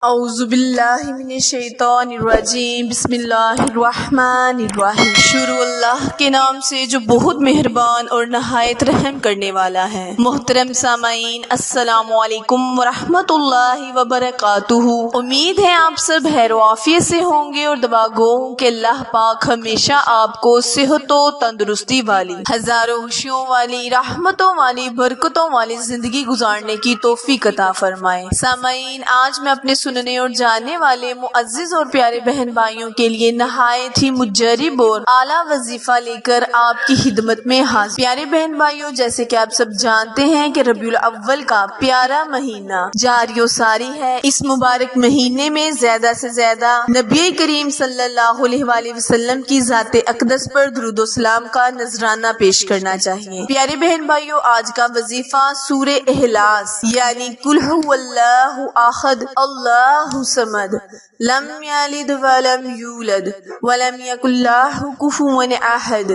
اعوذ باللہ من الشیطان الرجیم بسم اللہ الرحمن الرحیم۔ شروع اللہ کے نام سے جو بہت مہربان اور نہایت رحم کرنے والا ہے۔ محترم سامعین، السلام علیکم ورحمۃ اللہ وبرکاتہ۔ امید ہے آپ سب خیر و عافیت سے ہوں گے اور دعا گو ہوں کہ اللہ پاک ہمیشہ آپ کو صحت و تندرستی والی، ہزاروں خوشیوں والی، رحمتوں والی، برکتوں والی زندگی گزارنے کی توفیق عطا فرمائے۔ سامعین، آج میں اپنے سننے اور جاننے والے معزز اور پیارے بہن بھائیوں کے لیے نہایت ہی مجرب اور اعلیٰ وظیفہ لے کر آپ کی خدمت میں حاضر۔ پیارے بہن بھائیوں، جیسے کہ آپ سب جانتے ہیں کہ ربیع الاول کا پیارا مہینہ جاری و ساری ہے۔ اس مبارک مہینے میں زیادہ سے زیادہ نبی کریم صلی اللہ علیہ وآلہ وسلم کی ذات اقدس پر درود و سلام کا نذرانہ پیش کرنا چاہیے۔ پیارے بہن بھائیوں، آج کا وظیفہ سورہ اخلاص یعنی قل هو اللہ احد اللہ صمد لم یلد ولم یولد ولم یکن لہ کفوا احد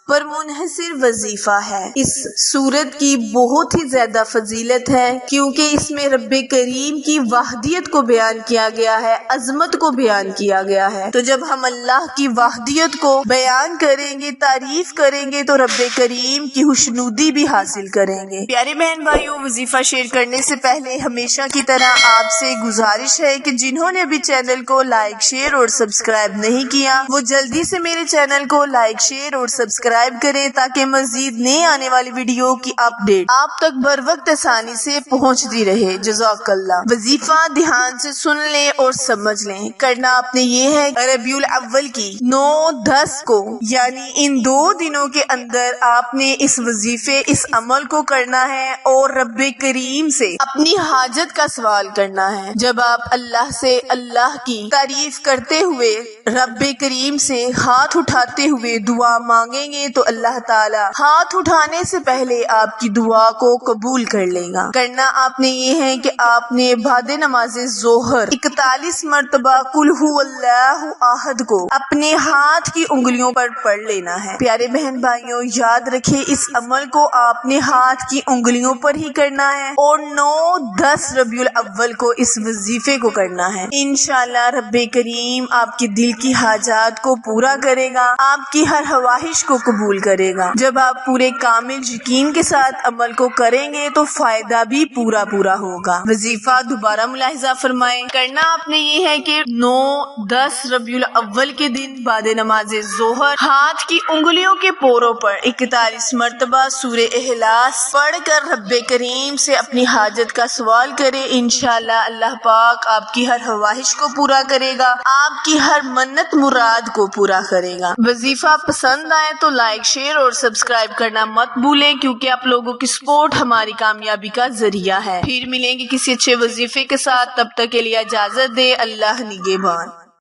پر منحصر وظیفہ ہے۔ اس سورت کی بہت ہی زیادہ فضیلت ہے کیونکہ اس میں رب کریم کی وحدیت کو بیان کیا گیا ہے، عظمت کو بیان کیا گیا ہے۔ تو جب ہم اللہ کی وحدیت کو بیان کریں گے، تعریف کریں گے، تو رب کریم کی خوشنودی بھی حاصل کریں گے۔ پیارے بہن بھائیوں، وظیفہ شیئر کرنے سے پہلے ہمیشہ کی طرح آپ سے گزارش ہے کہ جنہوں نے ابھی چینل کو لائک، شیئر اور سبسکرائب نہیں کیا، وہ جلدی سے میرے چینل کو لائک، شیئر اور سبسکرائب کریں تاکہ مزید نئے آنے والی ویڈیو کی اپڈیٹ آپ تک بر وقت آسانی سے پہنچتی رہے۔ جزاک اللہ۔ وظیفہ دھیان سے سن لیں اور سمجھ لیں۔ کرنا آپ نے یہ ہے، ربیع الاول کی 9-10 کو یعنی ان 2 دنوں کے اندر آپ نے اس وظیفے، اس عمل کو کرنا ہے اور رب کریم سے اپنی حاجت کا سوال کرنا ہے۔ جب آپ اللہ سے اللہ کی تعریف کرتے ہوئے، رب کریم سے ہاتھ اٹھاتے ہوئے دعا مانگیں گے تو اللہ تعالی ہاتھ اٹھانے سے پہلے آپ کی دعا کو قبول کر لے گا۔ کرنا آپ نے یہ ہے کہ آپ نے بعد نماز ظہر 41 مرتبہ قل هو اللہ احد کو اپنے ہاتھ کی انگلیوں پر پڑھ لینا ہے۔ پیارے بہن بھائیوں، یاد رکھیں اس عمل کو آپ نے ہاتھ کی انگلیوں پر ہی کرنا ہے اور 9-10 ربیع الاول کو اس وظیفے کو کرنا ہے۔ انشاءاللہ رب کریم آپ کے دل کی حاجات کو پورا کرے گا، آپ کی ہر خواہش کو قبول کرے گا۔ جب آپ پورے کامل یقین کے ساتھ عمل کو کریں گے تو فائدہ بھی پورا ہوگا۔ وظیفہ دوبارہ ملاحظہ فرمائیں۔ کرنا آپ نے یہ ہے کہ 9-10 ربیع الاول کے دن بعد نماز ظہر ہاتھ کی انگلیوں کے پوروں پر 41 مرتبہ سورہ اخلاص پڑھ کر رب کریم سے اپنی حاجت کا سوال کرے۔ انشاءاللہ اللہ پاک آپ کی ہر خواہش کو پورا کرے گا، آپ کی ہر منت مراد کو پورا کرے گا۔ وظیفہ پسند آئے تو لائک، شیئر اور سبسکرائب کرنا مت بھولیں کیونکہ آپ لوگوں کی سپورٹ ہماری کامیابی کا ذریعہ ہے۔ پھر ملیں گے کسی اچھے وظیفے کے ساتھ، تب تک کے لیے اجازت دے۔ اللہ نگہبان۔